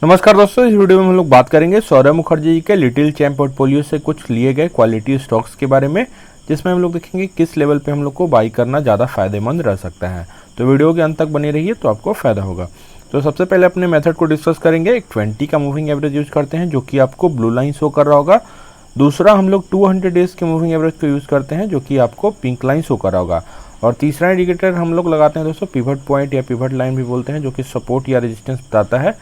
नमस्कार दोस्तों, इस वीडियो में हम लोग बात करेंगे सौरभ मुखर्जी जी के लिटिल चैम्प पोर्टफोलियो से कुछ लिए गए क्वालिटी स्टॉक्स के बारे में, जिसमें हम लोग देखेंगे किस लेवल पे हम लोग को बाई करना ज़्यादा फायदेमंद रह सकता है। तो वीडियो के अंत तक बने रहिए तो आपको फायदा होगा। तो सबसे पहले अपने मेथड को डिस्कस करेंगे। एक 20 का मूविंग एवरेज यूज करते हैं जो कि आपको ब्लू लाइन शो कर रहा होगा। दूसरा हम लोग 200 डेज के मूविंग एवरेज को यूज़ करते हैं जो कि आपको पिंक लाइन शो कर रहा होगा। और तीसरा इंडिकेटर हम लोग लगाते हैं दोस्तों पिवट पॉइंट या पिवट लाइन भी बोलते हैं, जो कि सपोर्ट या रेजिस्टेंस बताता है।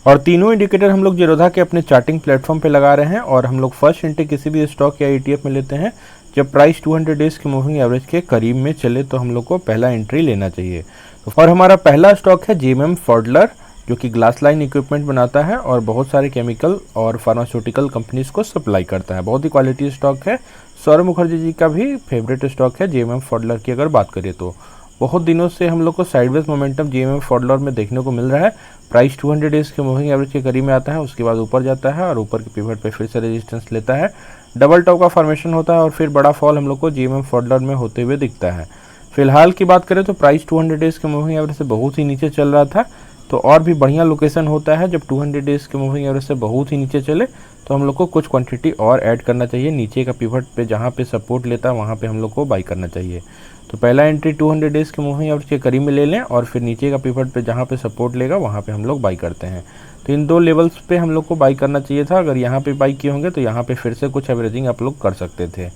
और तीनों इंडिकेटर हम लोग जीरोधा के अपने चार्टिंग प्लेटफॉर्म पे लगा रहे हैं और हम लोग फर्स्ट एंट्री किसी भी स्टॉक या ईटीएफ में लेते हैं जब प्राइस 200 डेज के मूविंग एवरेज के करीब में चले तो हम लोग को पहला एंट्री लेना चाहिए। और हमारा पहला स्टॉक है जेएमएम फॉडलर, जो कि ग्लास लाइन इक्विपमेंट बनाता है और बहुत सारे केमिकल और फार्मास्यूटिकल कंपनीज को सप्लाई करता है। बहुत ही क्वालिटी स्टॉक है। सौरभ मुखर्जी जी का भी फेवरेट स्टॉक है जेएमएम फॉडलर की अगर बात करें तो। बहुत दिनों से हम लोग को साइडवेज मोमेंटम जेएमएम फॉडलर में देखने को मिल रहा है। प्राइस 200 डेज के मूविंग एवरेज के करीब में आता है, उसके बाद ऊपर जाता है और ऊपर के पिवट पे फिर से रेजिस्टेंस लेता है, डबल टॉप का फॉर्मेशन होता है और फिर बड़ा फॉल हम लोग को जेएमएम फॉडलर में होते हुए दिखता है। फिलहाल की बात करें तो प्राइस 200 डेज के मूविंग एवरेज से बहुत ही नीचे चल रहा था, तो और भी बढ़िया लोकेशन होता है जब 200 डेज के मूविंग एवरेज से बहुत ही नीचे चले तो हम लोग को कुछ क्वांटिटी और ऐड करना चाहिए। नीचे का पिवट पे जहाँ पे सपोर्ट लेता है वहाँ पे हम लोग को बाई करना चाहिए। तो पहला एंट्री 200 डेज के मूविंग एवरेज के करीब में ले लें और फिर नीचे का पिवट पे जहाँ पे सपोर्ट लेगा वहाँ पे हम लोग बाई करते हैं। तो इन दो लेवल्स पे हम लोग को बाई करना चाहिए था। अगर यहाँ पे बाई किए होंगे तो यहाँ पे फिर से कुछ एवरेजिंग आप लोग कर सकते थे।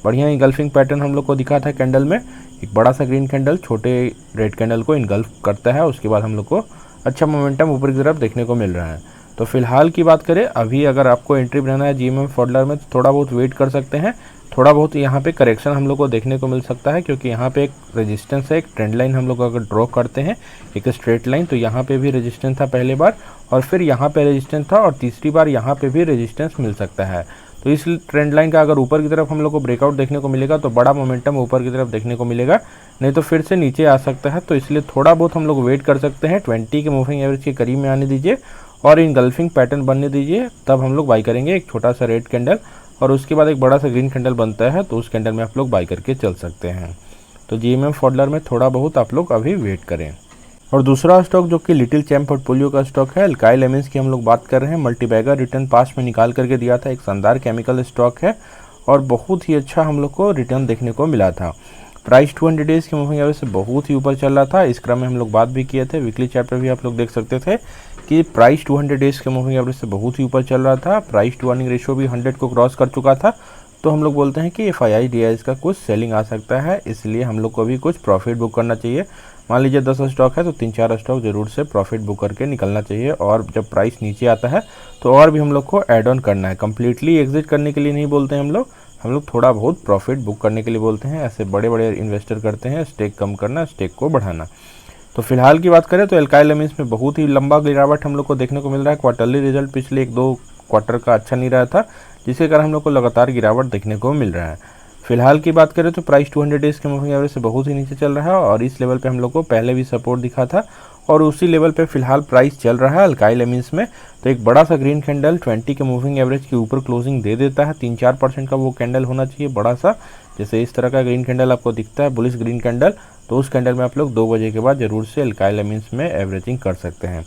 बढ़िया इंगल्फिंग पैटर्न हम लोग को दिखा था कैंडल में। एक बड़ा सा ग्रीन कैंडल छोटे रेड कैंडल को इनगल्फ करता है, उसके बाद हम लोग को अच्छा मोमेंटम ऊपर की तरफ देखने को मिल रहा है। तो फिलहाल की बात करें, अभी अगर आपको एंट्री बनाना है जेएमएम फॉडलर में तो थोड़ा बहुत वेट कर सकते हैं। थोड़ा बहुत यहाँ पे करेक्शन हम लोग को देखने को मिल सकता है, क्योंकि यहाँ पे एक रेजिस्टेंस है, एक ट्रेंड लाइन हम लोग अगर ड्रॉ करते हैं एक स्ट्रेट लाइन, तो यहाँ पे भी रेजिस्टेंस था पहले बार और फिर यहाँ पे रेजिस्टेंस था और तीसरी बार यहाँ पे भी रेजिस्टेंस मिल सकता है। तो इस ट्रेंड लाइन का अगर ऊपर की तरफ हम लोग को ब्रेकआउट देखने को मिलेगा तो बड़ा मोमेंटम ऊपर की तरफ देखने को मिलेगा, नहीं तो फिर से नीचे आ सकता है। तो इसलिए थोड़ा बहुत हम लोग वेट कर सकते हैं। 20 के मूविंग एवरेज के करीब में आने दीजिए और इनगल्फिंग पैटर्न बनने दीजिए, तब हम लोग बाई करेंगे। एक छोटा सा रेड कैंडल और उसके बाद एक बड़ा सा ग्रीन कैंडल बनता है, तो उस कैंडल में आप लोग बाई करके चल सकते हैं। तो जेएमएम फॉडलर में थोड़ा बहुत आप लोग अभी वेट करें। और दूसरा स्टॉक जो कि लिटिल चैम्प पोर्टफोलियो का स्टॉक है, अल्काइल एमिन्स की हम लोग बात कर रहे हैं। मल्टीबैगर रिटर्न पास में निकाल करके दिया था। एक शानदार केमिकल स्टॉक है और बहुत ही अच्छा हम लोग को रिटर्न देखने को मिला था। प्राइस 200 डेज के मूविंग एवरेज से बहुत ही ऊपर चल रहा था। इस क्रम में हम लोग बात भी किए थे, वीकली चार्ट पर भी आप लोग देख सकते थे कि प्राइस 200 डेज के मूविंग एवरेज से बहुत ही ऊपर चल रहा था। प्राइस टू अर्निंग रेशियो भी 100 को क्रॉस कर चुका था। तो हम लोग बोलते हैं कि एफआईआई डीआईएस का कुछ सेलिंग आ सकता है, इसलिए हम लोग को भी कुछ प्रॉफिट बुक करना चाहिए। मान लीजिए 10 स्टॉक है तो 3-4 स्टॉक जरूर से प्रॉफिट बुक करके निकलना चाहिए। और जब प्राइस नीचे आता है तो और भी हम लोग को ऐड ऑन करना है। कंप्लीटली एग्जिट करने के लिए नहीं बोलते हैं हम लोग थोड़ा बहुत प्रॉफिट बुक करने के लिए बोलते हैं। ऐसे बड़े बड़े इन्वेस्टर करते हैं, स्टेक कम करना, स्टेक को बढ़ाना। तो फिलहाल की बात करें तो अल्काइल एमिन्स में बहुत ही लंबा गिरावट हम लोग को देखने को मिल रहा है। क्वार्टरली रिजल्ट पिछले 1-2 क्वार्टर का अच्छा नहीं रहा था, जिसके कारण हम लोग को लगातार गिरावट देखने को मिल रहा है। फिलहाल की बात करें तो प्राइस 200 डेज के मूविंग एवरेज से बहुत ही नीचे चल रहा है और इस लेवल पे हम लोग को पहले भी सपोर्ट दिखा था और उसी लेवल पे फिलहाल प्राइस चल रहा है अल्काइल एमिन्स में। तो एक बड़ा सा ग्रीन कैंडल 20 के मूविंग एवरेज के ऊपर क्लोजिंग दे देता है। 3-4% का वो कैंडल होना चाहिए बड़ा सा, जैसे इस तरह का ग्रीन कैंडल आपको दिखता है, बुलिश ग्रीन कैंडल। तो उस कैंडल में आप लोग 2 बजे के बाद जरूर से अल्काइल एमिन्स में एवरेजिंग कर सकते हैं।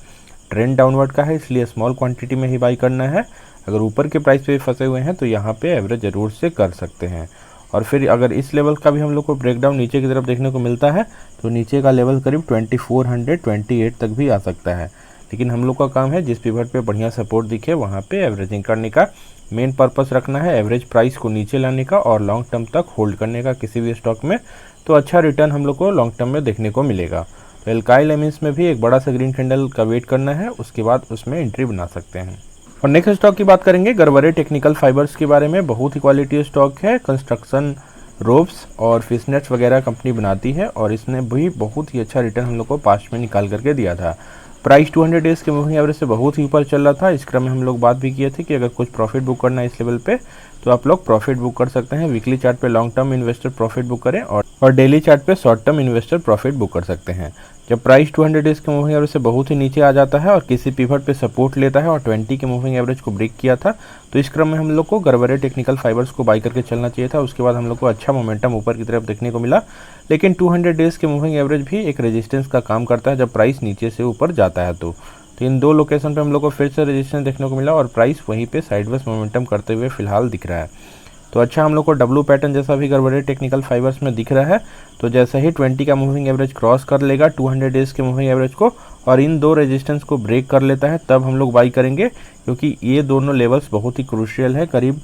ट्रेंड डाउनवर्ड का है, इसलिए स्मॉल क्वांटिटी में ही बाई करना है। अगर ऊपर के प्राइस पे फंसे हुए हैं तो यहाँ पे एवरेज जरूर से कर सकते हैं। और फिर अगर इस लेवल का भी हम लोग को ब्रेकडाउन नीचे की तरफ देखने को मिलता है तो नीचे का लेवल करीब 2428 तक भी आ सकता है। लेकिन हम लोग का काम है जिस पिवट पे बढ़िया सपोर्ट दिखे वहाँ पे एवरेजिंग करने का। मेन पर्पस रखना है एवरेज प्राइस को नीचे लाने का और लॉन्ग टर्म तक होल्ड करने का किसी भी स्टॉक में, तो अच्छा रिटर्न हम लोग को लॉन्ग टर्म में देखने को मिलेगा। तो अल्काइल एमिन्स में भी एक बड़ा सा ग्रीन कैंडल का वेट करना है, उसके बाद उसमें एंट्री बना सकते हैं। और नेक्स्ट स्टॉक की बात करेंगे गरवरे टेक्निकल फाइबर्स के बारे में। बहुत ही क्वालिटी स्टॉक है। कंस्ट्रक्शन रोप्स और फिशनेट्स वगैरह कंपनी बनाती है और इसने भी बहुत ही अच्छा रिटर्न हम लोग को पास्ट में निकाल करके दिया था। प्राइस 200 डेज के मूविंग एवरेज से बहुत ही ऊपर चल रहा था। इस क्रम में हम लोग बात भी किए थे कि अगर कुछ प्रॉफिट बुक करना है इस लेवल पे तो आप लोग प्रॉफिट बुक कर सकते हैं। वीकली चार्ट पे long term investor profit book करें और डेली चार्ट पे short term investor profit book कर सकते हैं। जब प्राइस 200 डेज के मूविंग एवरेज से बहुत ही नीचे आ जाता है और किसी पिवट पे सपोर्ट लेता है और 20 के मूविंग एवरेज को ब्रेक किया था, तो इस क्रम में हम लोग को गरवरे टेक्निकल फाइबर्स को बाई करके चलना चाहिए था। उसके बाद हम लोग को अच्छा मोमेंटम ऊपर की तरफ देखने को मिला, लेकिन 200 डेज के मूविंग एवरेज भी एक रेजिस्टेंस का काम करता है जब प्राइस नीचे से ऊपर जाता है। तो तो इन दो लोकेशन पे हम लोग को फिर से रेजिस्टेंस देखने को मिला और प्राइस वहीं पे साइडवेज मोमेंटम करते हुए फिलहाल दिख रहा है। तो अच्छा हम लोग को डब्लू पैटर्न जैसा भी गड़बड़े टेक्निकल फाइबर्स में दिख रहा है। तो जैसे ही 20 का मूविंग एवरेज क्रॉस कर लेगा 200 डेज के मूविंग एवरेज को और इन दो रेजिस्टेंस को ब्रेक कर लेता है, तब हम लोग बाई करेंगे, क्योंकि ये दोनों लेवल्स बहुत ही क्रूशियल है। करीब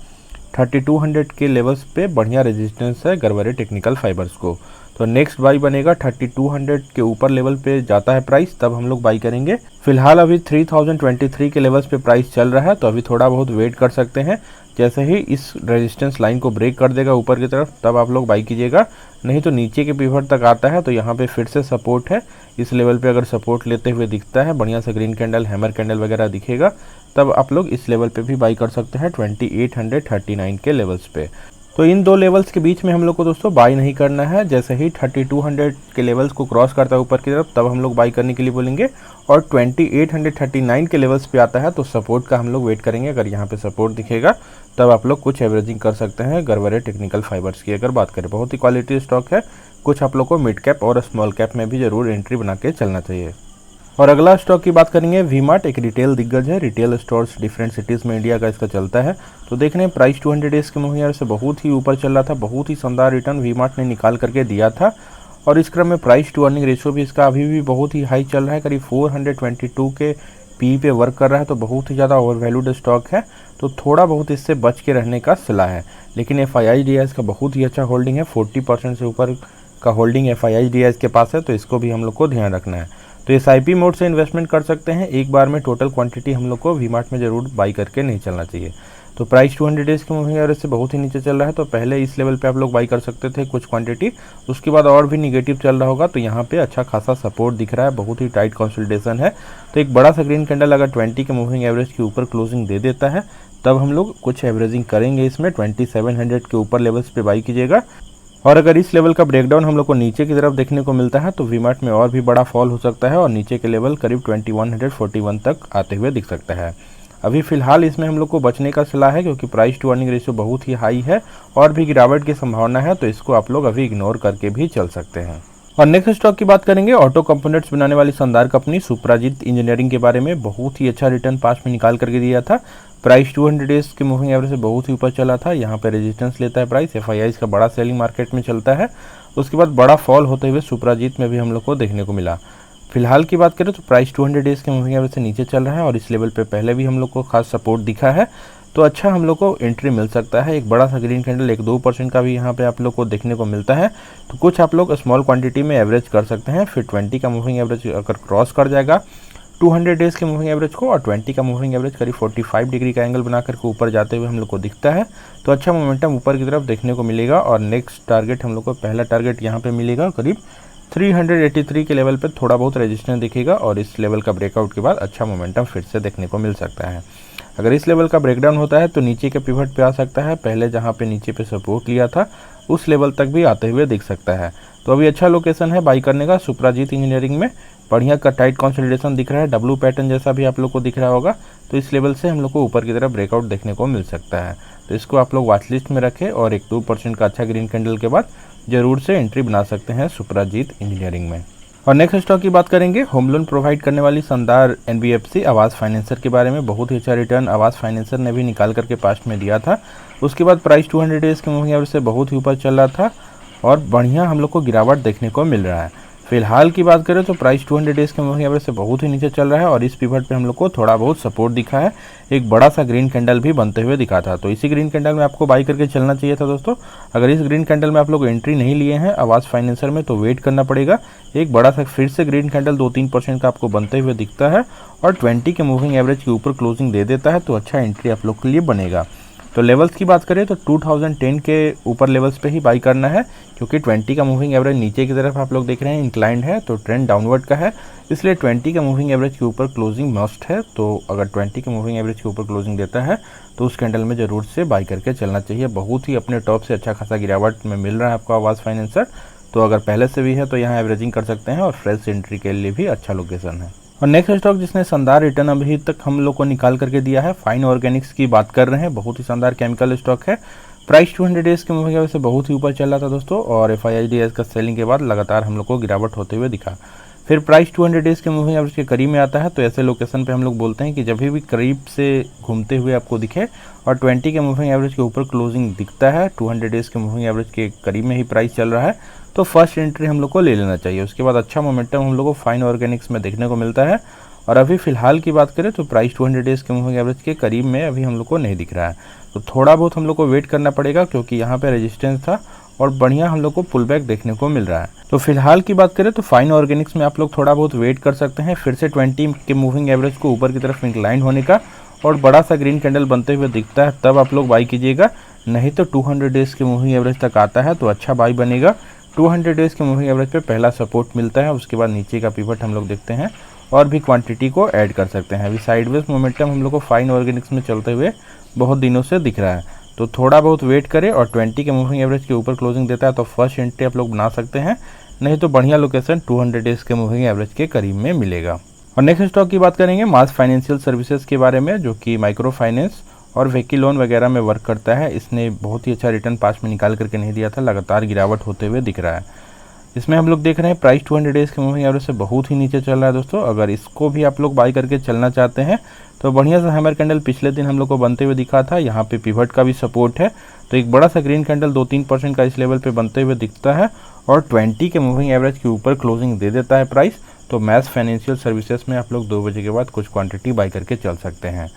3200 के लेवल्स पे बढ़िया रेजिस्टेंस है गड़बड़े टेक्निकल फाइबर्स को। तो नेक्स्ट बाई बनेगा 3200 के ऊपर लेवल पे जाता है प्राइस, तब हम लोग बाई करेंगे। फिलहाल अभी 3023 के लेवल्स पे प्राइस चल रहा है, तो अभी थोड़ा बहुत वेट कर सकते हैं। जैसे ही इस रेजिस्टेंस लाइन को ब्रेक कर देगा ऊपर की तरफ, तब आप लोग बाई कीजिएगा। नहीं तो नीचे के पिवट तक आता है तो यहाँ पे फिर से सपोर्ट है। इस लेवल पे अगर सपोर्ट लेते हुए दिखता है, बढ़िया सा ग्रीन कैंडल, हैमर कैंडल वगैरह दिखेगा, तब आप लोग इस लेवल पे भी बाई कर सकते हैं 2839 के लेवल्स पे। तो इन दो लेवल्स के बीच में हम लोग को दोस्तों बाई नहीं करना है। जैसे ही 3200 के लेवल्स को क्रॉस करता है ऊपर की तरफ, तब हम लोग बाई करने के लिए बोलेंगे। और 2839 के लेवल्स पे आता है तो सपोर्ट का हम लोग वेट करेंगे। अगर यहाँ पे सपोर्ट दिखेगा तब आप लोग कुछ एवरेजिंग कर सकते हैं गड़बड़े टेक्निकल फाइबर्स की अगर बात करें। बहुत ही क्वालिटी स्टॉक है। कुछ आप लोग को मिड कैप और स्मॉल कैप में भी जरूर एंट्री बना के चलना चाहिए। और अगला स्टॉक की बात करेंगे, वी-मार्ट एक रिटेल दिग्गज है। रिटेल स्टोर्स डिफरेंट सिटीज़ में इंडिया का इसका चलता है। तो देख रहे हैं प्राइस 200 डेज के मूविंग एवरेज से बहुत ही ऊपर चल रहा था। बहुत ही शानदार रिटर्न वी-मार्ट ने निकाल करके दिया था और इस क्रम में प्राइस टू अर्निंग रेशियो भी इसका अभी भी बहुत ही हाई चल रहा है। करीब 422 के पी पे वर्क कर रहा है, तो बहुत ही ज़्यादा ओवर वैल्यूड स्टॉक है। तो थोड़ा बहुत इससे बच के रहने का सलाह है। लेकिन FIIDIS का बहुत ही अच्छा होल्डिंग है। 40% से ऊपर का होल्डिंग FIIDIS के पास है, तो इसको भी हम लोग को ध्यान रखना है। तो SIP मोड से इन्वेस्टमेंट कर सकते हैं। एक बार में टोटल क्वांटिटी हम लोग को वी-मार्ट में जरूर बाई करके नहीं चलना चाहिए। तो प्राइस 200 डेज के मूविंग एवरेज से बहुत ही नीचे चल रहा है, तो पहले इस लेवल पे आप लोग बाई कर सकते थे कुछ क्वांटिटी। उसके बाद और भी निगेटिव चल रहा होगा, तो यहाँ पे अच्छा खासा सपोर्ट दिख रहा है। बहुत ही टाइट कंसोलिडेशन है। तो एक बड़ा सा ग्रीन कैंडल अगर 20 के मूविंग एवरेज के ऊपर क्लोजिंग दे देता है, तब हम लोग कुछ एवरेजिंग करेंगे। इसमें 2700 के ऊपर लेवल्स पे बाई कीजिएगा। और अगर इस लेवल का ब्रेकडाउन हम लोग को नीचे की तरफ देखने को मिलता है, तो वी-मार्ट में और भी बड़ा फॉल हो सकता है और नीचे के लेवल करीब 2141 तक आते हुए दिख सकता है। अभी फिलहाल इसमें हम लोग को बचने का सलाह है, क्योंकि प्राइस टू अर्निंग रेशियो बहुत ही हाई है और भी गिरावट की संभावना है। तो इसको आप लोग अभी इग्नोर करके भी चल सकते हैं। और नेक्स्ट स्टॉक की बात करेंगे, ऑटो कंपोनेंट्स बनाने वाली शानदार कंपनी सुप्राजीत इंजीनियरिंग के बारे में। बहुत ही अच्छा रिटर्न पास में निकाल करके दिया था। प्राइस 200 डेज के मूविंग एवरेज से बहुत ही ऊपर चला था। यहाँ पे रेजिस्टेंस लेता है प्राइस। FIIs का बड़ा सेलिंग मार्केट में चलता है। उसके बाद बड़ा फॉल होते हुए सुप्राजीत में भी हम लोग को देखने को मिला। फिलहाल की बात करें तो प्राइस 200 डेज के मूविंग एवरेज से नीचे चल रहा है और इस लेवल पे पहले भी हम लोग को खास सपोर्ट दिखा है। तो अच्छा हम लोग को एंट्री मिल सकता है। एक बड़ा सा ग्रीन कैंडल 1-2% का भी यहाँ पे आप लोग को देखने को मिलता है। तो कुछ आप लोग स्मॉल क्वांटिटी में एवरेज कर सकते हैं। फिर 20 का मूविंग एवरेज अगर क्रॉस कर जाएगा 200 डेज के मूविंग एवरेज को और 20 का मूविंग एवरेज करीब 45 डिग्री का एंगल बना करके ऊपर जाते हुए हम लोग को दिखता है, तो अच्छा मोमेंटम ऊपर की तरफ देखने को मिलेगा। और नेक्स्ट टारगेट हम लोग को पहला टारगेट यहाँ पे मिलेगा करीब 383 के लेवल पे थोड़ा बहुत रेजिस्टेंस दिखेगा और इस लेवल का ब्रेकआउट के बाद अच्छा मोमेंटम फिर से देखने को मिल सकता है। अगर इस लेवल का ब्रेकडाउन होता है तो नीचे के पिवट पे आ सकता है। पहले जहाँ पे नीचे पे सपोर्ट लिया था उस लेवल तक भी आते हुए दिख सकता है। तो अभी अच्छा लोकेशन है बाई करने का। सुप्राजीत इंजीनियरिंग में बढ़िया का टाइट कंसोलिडेशन दिख रहा है। डब्लू पैटर्न जैसा भी आप लोग को दिख रहा होगा, तो इस लेवल से हम लोग को ऊपर की तरफ ब्रेकआउट देखने को मिल सकता है। तो इसको आप लोग वॉच लिस्ट में रखें और 1-2% का अच्छा ग्रीन कैंडल के बाद जरूर से एंट्री बना सकते हैं सुप्राजीत इंजीनियरिंग में। और नेक्स्ट स्टॉक की बात करेंगे, होम लोन प्रोवाइड करने वाली शानदार NBFC आवास फाइनेंसर के बारे में। बहुत ही अच्छा रिटर्न आवास फाइनेंसर ने भी निकाल करके पास्ट में दिया था। उसके बाद प्राइस 200 डेज के मूविंग एवरेज से बहुत ही ऊपर चल रहा था और बढ़िया हम लोग को गिरावट देखने को मिल रहा है। फिलहाल की बात करें तो प्राइस 200 डेज के मूविंग एवरेज से बहुत ही नीचे चल रहा है और इस पिवट पे हम लोग को थोड़ा बहुत सपोर्ट दिखा है। एक बड़ा सा ग्रीन कैंडल भी बनते हुए दिखा था, तो इसी ग्रीन कैंडल में आपको बाई करके चलना चाहिए था दोस्तों। अगर इस ग्रीन कैंडल में आप लोग एंट्री नहीं लिए हैं आवास फाइनेंसर में, तो वेट करना पड़ेगा। एक बड़ा सा फिर से ग्रीन कैंडल 2-3% का आपको बनते हुए दिखता है और 20 के मूविंग एवरेज के ऊपर क्लोजिंग दे देता है, तो अच्छा एंट्री आप लोग के लिए बनेगा। तो लेवल्स की बात करें तो 2010 के ऊपर लेवल्स पे ही बाई करना है, क्योंकि 20 का मूविंग एवरेज नीचे की तरफ आप लोग देख रहे हैं इंक्लाइंड है, तो ट्रेंड डाउनवर्ड का है, इसलिए 20 का मूविंग एवरेज के ऊपर क्लोजिंग मस्ट है। तो अगर 20 के मूविंग एवरेज के ऊपर क्लोजिंग देता है तो उस कैंडल में जरूर से बाई करके चलना चाहिए। बहुत ही अपने टॉप से अच्छा खासा गिरावट में मिल रहा है आपको आवास फाइनेंसर, तो अगर पहले से भी है तो यहाँ एवरेजिंग कर सकते हैं और फ्रेश एंट्री के लिए भी अच्छा लोकेशन है। और नेक्स्ट स्टॉक जिसने शानदार रिटर्न अभी तक हम लोग को निकाल करके दिया है, फाइन ऑर्गेनिक्स की बात कर रहे हैं। बहुत ही शानदार केमिकल स्टॉक है। प्राइस 200 डेज के मूविंग एवरेज से बहुत ही ऊपर चल रहा था दोस्तों और FIIDIS का सेलिंग के बाद लगातार हम लोग को गिरावट होते हुए दिखा। फिर प्राइस 200 डेज़ के मूविंग एवरेज के करीब में आता है, तो ऐसे लोकेशन पे हम लोग बोलते हैं कि जब भी करीब से घूमते हुए आपको दिखे और 20 के मूविंग एवरेज के ऊपर क्लोजिंग दिखता है, 200 डेज़ के मूविंग एवरेज के करीब में ही प्राइस चल रहा है, तो फर्स्ट एंट्री हम लोग को ले लेना चाहिए। उसके बाद अच्छा मोमेंटम हम लोग को फाइन ऑर्गेनिक्स में देखने को मिलता है। और अभी फ़िलहाल की बात करें तो प्राइस 200 डेज़ के मूविंग एवरेज के करीब में अभी हम लोग को नहीं दिख रहा है, तो थोड़ा बहुत हम लोग को वेट करना पड़ेगा, क्योंकि यहाँ पे रेजिस्टेंस था और बढ़िया हम लोग को पुल बैक देखने को मिल रहा है। तो फिलहाल की बात करें तो फाइन ऑर्गेनिक्स में आप लोग थोड़ा बहुत वेट कर सकते हैं फिर से 20 के मूविंग एवरेज को ऊपर की तरफ इंक्लाइन होने का और बड़ा सा ग्रीन कैंडल बनते हुए दिखता है, तब आप लोग बाई कीजिएगा। नहीं तो 200 डेज़ के मूविंग एवरेज तक आता है तो अच्छा बाई बनेगा। 200 डेज़ के मूविंग एवरेज पे पहला सपोर्ट मिलता है, उसके बाद नीचे का पिवट हम लोग देखते हैं और भी क्वांटिटी को ऐड कर सकते हैं। अभी साइडवेज मोमेंटम हम लोग को फाइन ऑर्गेनिक्स में चलते हुए बहुत दिनों से दिख रहा है, तो थोड़ा बहुत वेट करें और 20 के मूविंग एवरेज के ऊपर क्लोजिंग देता है तो फर्स्ट एंट्री आप लोग बना सकते हैं, नहीं तो बढ़िया लोकेशन 200 डेज़ के मूविंग एवरेज के करीब में मिलेगा। और नेक्स्ट स्टॉक की बात करेंगे मास फाइनेंशियल सर्विसेज के बारे में, जो कि माइक्रो फाइनेंस और व्हीकल लोन वगैरह में वर्क करता है। इसने बहुत ही अच्छा रिटर्न पास में निकाल करके नहीं दिया था, लगातार गिरावट होते हुए दिख रहा है। इसमें हम लोग देख रहे हैं प्राइस 200 डेज़ के मूविंग एवरेज से बहुत ही नीचे चल रहा है दोस्तों। अगर इसको भी आप लोग बाई करके चलना चाहते हैं तो बढ़िया सा हैमर कैंडल पिछले दिन हम लोग को बनते हुए दिखा था, यहाँ पे पिवट का भी सपोर्ट है, तो एक बड़ा सा ग्रीन कैंडल 2-3% का इस लेवल पे बनते हुए दिखता है और 20 के मूविंग एवरेज के ऊपर क्लोजिंग दे देता है प्राइस, तो मैस फाइनेंशियल सर्विसेज में आप लोग 2 बजे के बाद कुछ क्वांटिटी बाई करके चल सकते हैं।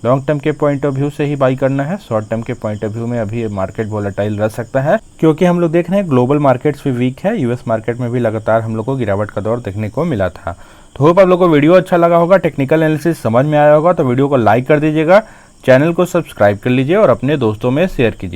लॉन्ग टर्म के पॉइंट ऑफ व्यू से ही बाई करना है, शॉर्ट टर्म के पॉइंट ऑफ व्यू में अभी मार्केट वोलेटाइल रह सकता है, क्योंकि हम लोग देख रहे हैं ग्लोबल मार्केट्स भी वीक है, यूएस मार्केट में भी लगातार हम लोग को गिरावट का दौर देखने को मिला था। तो होप आप लोग को वीडियो अच्छा लगा होगा, टेक्निकल एनालिसिस समझ में आया होगा, तो वीडियो को लाइक कर दीजिएगा, चैनल को सब्सक्राइब कर लीजिए और अपने दोस्तों में शेयर कीजिए।